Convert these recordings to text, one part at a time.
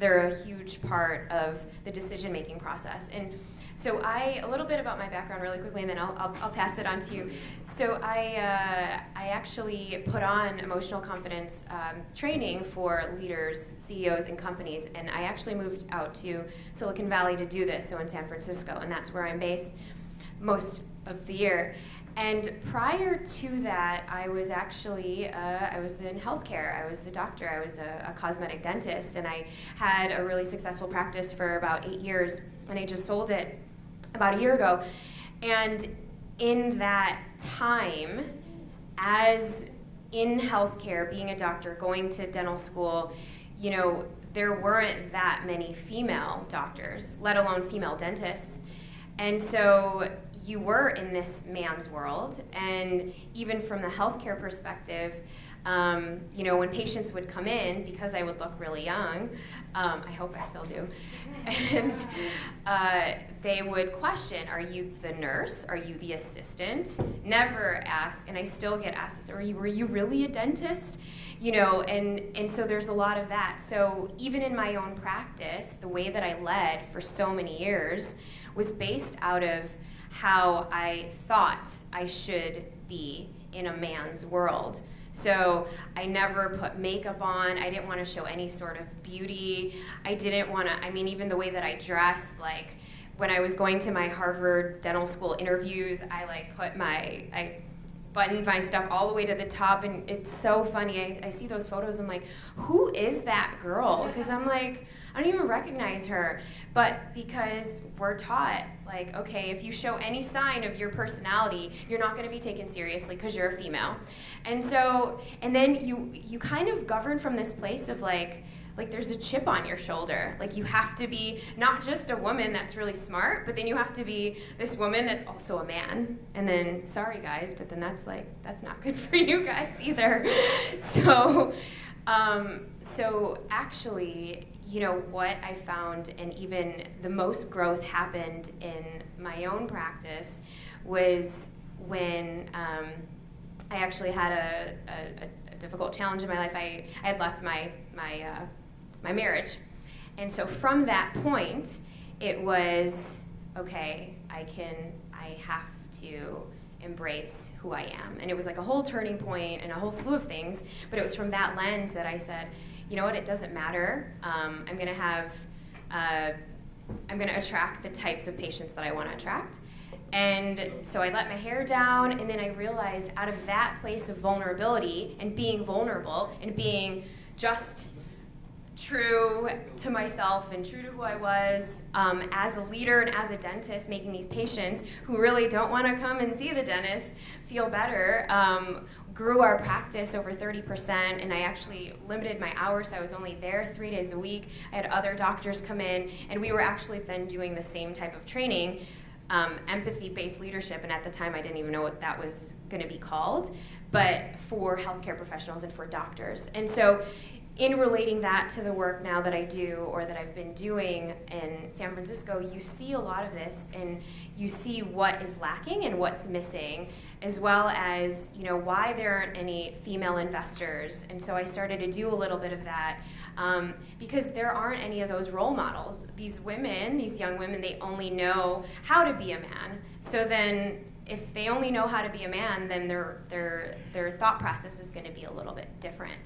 they're a huge part of the decision-making process. And so a little bit about my background really quickly, and then I'll pass it on to you. So I actually put on emotional confidence training for leaders, CEOs, and companies, and I actually moved out to Silicon Valley to do this, so in San Francisco, and that's where I'm based most of the year. And prior to that, I was actually, I was in healthcare. I was a doctor. I was a cosmetic dentist, and I had a really successful practice for about 8 years, and I just sold it about a year ago. And in that time, as in healthcare, being a doctor, going to dental school, you know, there weren't that many female doctors, let alone female dentists. And so you were in this man's world, and even from the healthcare perspective, you know, when patients would come in, because I would look really young, I hope I still do, and they would question, are you the nurse? Are you the assistant? Never ask, and I still get asked this, were you really a dentist? You know, and so there's a lot of that. So even in my own practice, the way that I led for so many years was based out of how I thought I should be in a man's world. So I never put makeup on. I didn't want to show any sort of beauty. I didn't want to, I mean, even the way that I dressed, like when I was going to my Harvard dental school interviews, I buttoned my stuff all the way to the top, and it's so funny. I see those photos, I'm like, who is that girl? Because I'm like, I don't even recognize her. But because we're taught, like, okay, if you show any sign of your personality, you're not going to be taken seriously because you're a female. And so, and then you kind of govern from this place of like there's a chip on your shoulder. Like you have to be not just a woman that's really smart, but then you have to be this woman that's also a man. And then, sorry guys, but then that's not good for you guys either. So actually, you know, what I found, and even the most growth happened in my own practice, was when I actually had a difficult challenge in my life. I had left my marriage, and so from that point, it was okay. I have to embrace who I am, and it was like a whole turning point and a whole slew of things. But it was from that lens that I said, you know what? It doesn't matter. I'm gonna attract the types of patients that I want to attract. And so I let my hair down, and then I realized out of that place of vulnerability and being vulnerable and being just true to myself and true to who I was as a leader and as a dentist, making these patients who really don't want to come and see the dentist feel better, grew our practice over 30%, and I actually limited my hours, so I was only there 3 days a week. I had other doctors come in, and we were actually then doing the same type of training, empathy-based leadership, and at the time I didn't even know what that was going to be called, but for healthcare professionals and for doctors. And so in relating that to the work now that I do, or that I've been doing in San Francisco, you see a lot of this, and you see what is lacking and what's missing, as well as, you know, why there aren't any female investors. And so I started to do a little bit of that, because there aren't any of those role models. These women, these young women, they only know how to be a man. So then if they only know how to be a man, then their thought process is going to be a little bit different.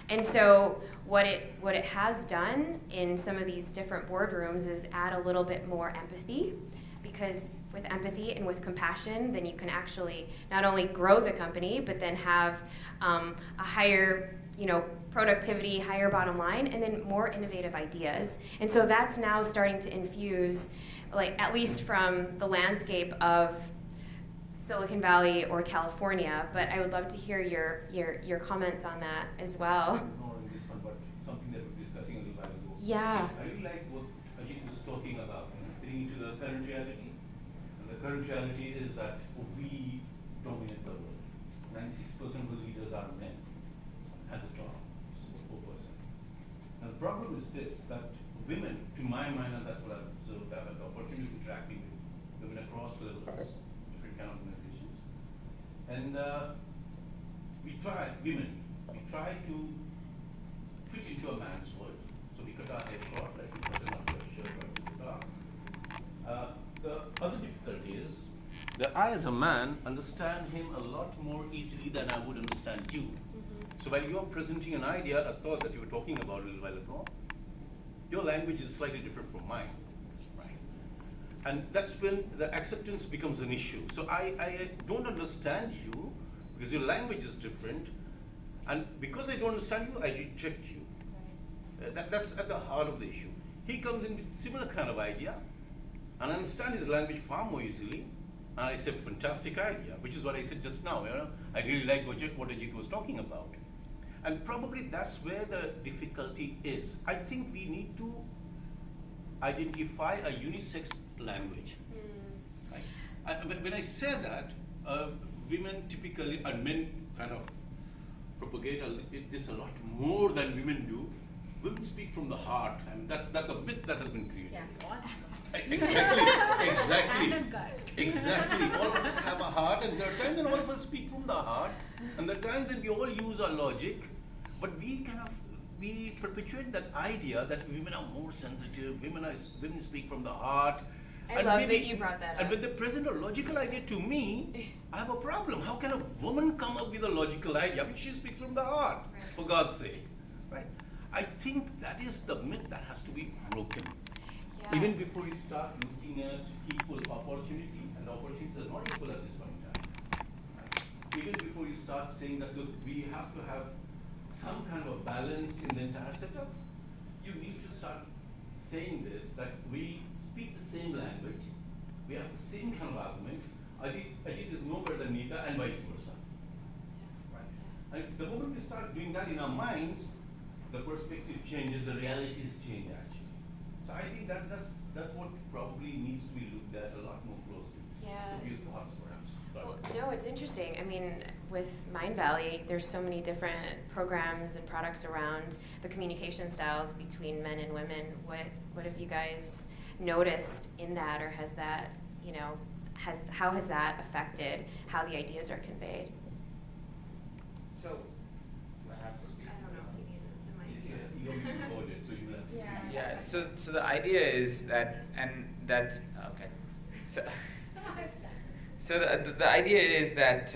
And so what it has done in some of these different boardrooms is add a little bit more empathy, because with empathy and with compassion, then you can actually not only grow the company, but then have a higher, you know, productivity, higher bottom line, and then more innovative ideas. And so that's now starting to infuse, like, at least from the landscape of Silicon Valley or California, but I would love to hear your comments on that as well. Not on this one, but something that we were discussing a little while ago. Yeah. I really like what Ajit was talking about, fitting into the current reality. And the current reality is that we dominate the world. 96% of the leaders are men at the top, so 4%. And the problem is this, that women, to my mind, and that's what I've observed, I've had the opportunity of interacting with women across levels, different kind of organizations. And women try to fit into a man's world. So we cut our hair short, that I, as a man, understand him a lot more easily than I would understand you. So while you're presenting an idea, a thought that you were talking about a little while ago, your language is slightly different from mine, right? And that's when the acceptance becomes an issue. So I don't understand you because your language is different, and because I don't understand you, I reject you. That's at the heart of the issue. He comes in with similar kind of idea, and I understand his language far more easily, and I said, fantastic idea, which is what I said just now. I really like what Ajit was talking about. And probably that's where the difficulty is. I think we need to identify a unisex language. Right? And when I say that, women typically, and men kind of propagate this a lot more than women do. Women speak from the heart, and that's a myth that has been created. Exactly. All of us have a heart, and there are times when all of us speak from the heart, and there are times when we all use our logic, but we perpetuate that idea that women are more sensitive, women speak from the heart. I love that you brought that up. And when they present a logical idea to me, I have a problem. How can a woman come up with a logical idea when she speaks from the heart, for God's sake, right? I think that is the myth that has to be broken. Yeah. Even before we start looking at equal opportunity, and the opportunities are not equal at this point in time. Right? Even before you start saying that, look, we have to have some kind of a balance in the entire setup, you need to start saying this, that we speak the same language, we have the same kind of argument. Ajit is no better than Nita, and vice versa. Right? And the moment we start doing that in our minds, the perspective changes, the realities change actually. So I think that's what probably needs to be looked at a lot more closely. Yeah. So your thoughts perhaps. Well, no, it's interesting. I mean, with Mind Valley, there's so many different programs and products around the communication styles between men and women. What have you guys noticed in that, or has that, how has that affected how the ideas are conveyed? So, do I have to speak? I don't know if you need the mic. You don't need to hold it, so you will have to see. Yeah, so the idea is that, okay. So the idea is that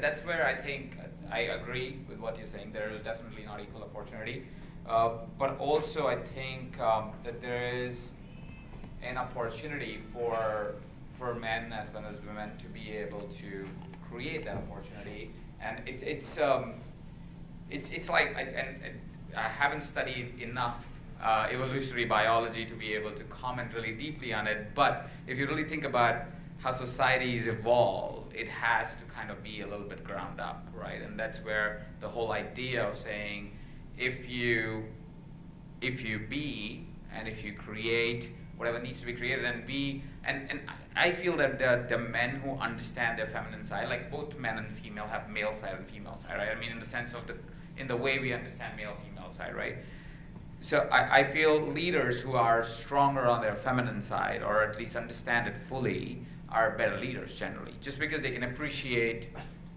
that's where I think I agree with what you're saying. There is definitely not equal opportunity, but also I think that there is an opportunity for men as well as women to be able to create that opportunity, and it's like I haven't studied enough evolutionary biology to be able to comment really deeply on it, but if you really think about how societies evolve, it has to kind of be a little bit ground up, right? And that's where the whole idea of saying, if you be and if you create whatever needs to be created, and I feel that the men who understand their feminine side, like both men and female have male side and female side, right? I mean, in the sense of in the way we understand male female side, right? So I feel leaders who are stronger on their feminine side, or at least understand it fully, are better leaders generally, just because they can appreciate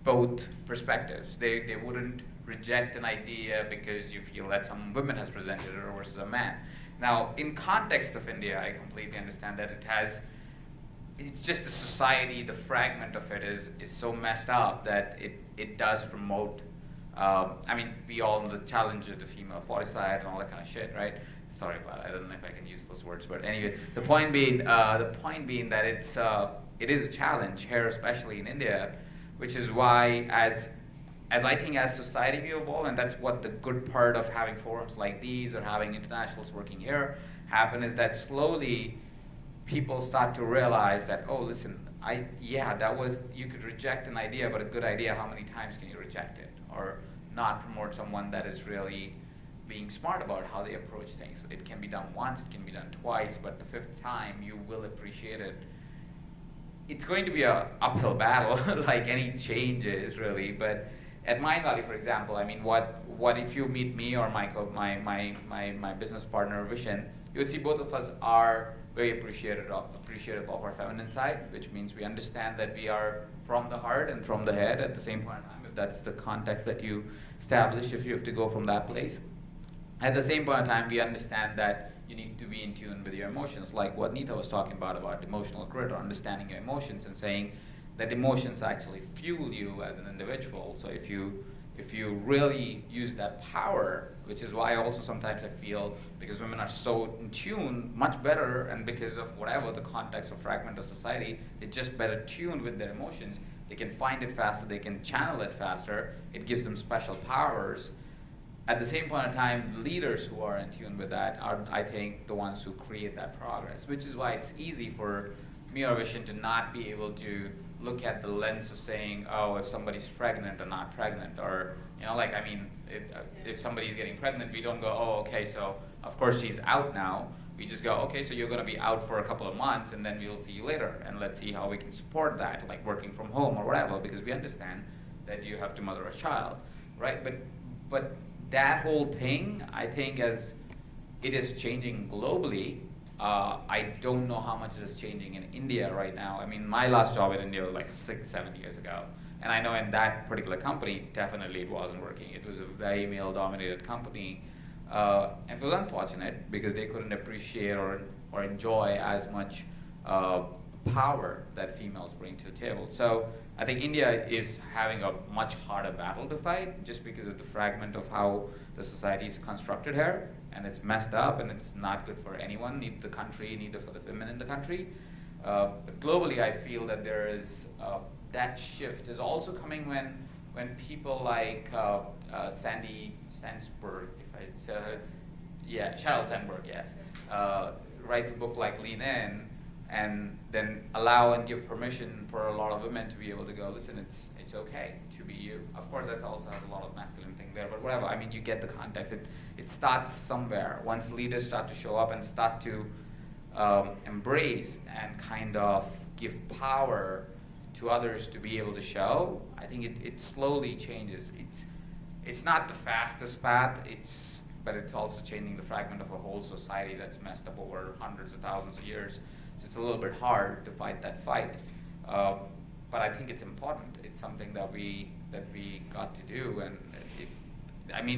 both perspectives. They wouldn't reject an idea because you feel that some woman has presented it versus a man. Now, in context of India, I completely understand that it's just the society, the fragment of it is so messed up that it does promote, I mean, we all know the challenge of the female side and all that kind of shit, right? Sorry about it, I don't know if I can use those words, but anyways, the point being that it is a challenge here, especially in India, which is why as I think as society we evolve, and that's what the good part of having forums like these or having internationals working here happen, is that slowly people start to realize that, oh, listen, you could reject an idea, but a good idea, how many times can you reject it? Or not promote someone that is really being smart about how they approach things. It can be done once, it can be done twice, but the fifth time you will appreciate it. It's going to be an uphill battle, like any change is really, but at Mind Valley, for example, I mean, what if you meet me or Michael, my business partner, Vishen, you would see both of us are very appreciative of our feminine side, which means we understand that we are from the heart and from the head at the same point in time, if that's the context that you establish, if you have to go from that place. At the same point in time, we understand that you need to be in tune with your emotions, like what Neeta was talking about emotional grit, or understanding your emotions and saying that emotions actually fuel you as an individual. So if you really use that power, which is why also sometimes I feel, because women are so in tune, much better, and because of whatever the context or fragment of society, they're just better tuned with their emotions. They can find it faster, they can channel it faster, it gives them special powers. At the same point in time, leaders who are in tune with that are, I think, the ones who create that progress, which is why it's easy for me or Vishen to not be able to look at the lens of saying, oh, if somebody's pregnant or not pregnant, or, if somebody's getting pregnant, we don't go, oh, okay, so of course she's out now. We just go, okay, so you're going to be out for a couple of months, and then we'll see you later, and let's see how we can support that, like working from home or whatever, because we understand that you have to mother a child, right? But that whole thing, I think, as it is changing globally, I don't know how much it is changing in India right now. I mean, my last job in India was like 6-7 years ago. And I know in that particular company, definitely it wasn't working. It was a very male-dominated company. And it was unfortunate because they couldn't appreciate or enjoy as much power that females bring to the table. So I think India is having a much harder battle to fight just because of the fragment of how the society is constructed here. And it's messed up, and it's not good for anyone, neither the country, neither for the women in the country. But globally, I feel that there is that shift is also coming when people like Sandy Sandberg, if I say her, yeah, Sheryl Sandberg, yes, writes a book like Lean In, and then allow and give permission for a lot of women to be able to go, listen, it's okay to be you. Of course, that also has a lot of masculine thing there, but whatever. I mean, you get the context. It starts somewhere. Once leaders start to show up and start to embrace and kind of give power to others to be able to show, I think it slowly changes. It's not the fastest path, but it's also changing the fragment of a whole society that's messed up over hundreds of thousands of years. So it's a little bit hard to fight that fight. But I think it's important. It's something that we got to do, and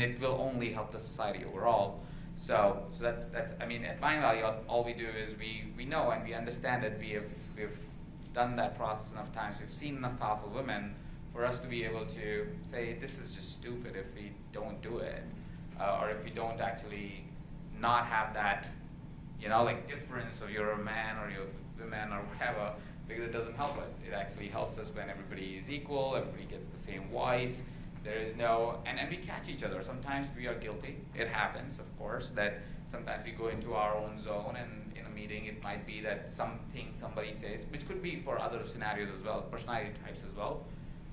it will only help the society overall. So that's I mean, at Mind Valley, all we do is we know and we understand that we've done that process enough times. We've seen enough powerful women for us to be able to say this is just stupid if we don't do it, or if we don't actually not have that, like difference of you're a man or you're a woman or whatever, because it doesn't help us. It actually helps us when everybody is equal, everybody gets the same voice. There is no, and we catch each other. Sometimes we are guilty. It happens, of course, that sometimes we go into our own zone, and in a meeting it might be that something somebody says, which could be for other scenarios as well, personality types as well.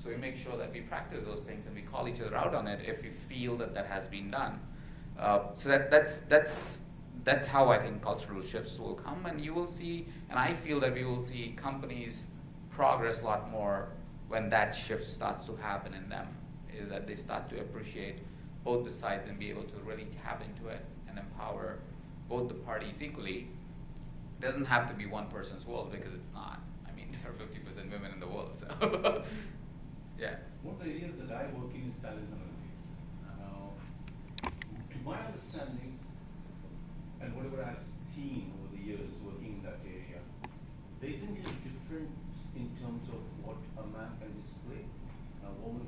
So we make sure that we practice those things and we call each other out on it if we feel that has been done. So that's how I think cultural shifts will come, and you will see, and I feel that we will see companies progress a lot more when that shift starts to happen in them, is that they start to appreciate both the sides and be able to really tap into it and empower both the parties equally. It doesn't have to be one person's world, because it's not. I mean, there are 50% women in the world, so yeah. One of the areas that I work in is talent analytics. To my understanding, and whatever I've seen over the years working in that area, there isn't a difference in terms of what a man can display, a woman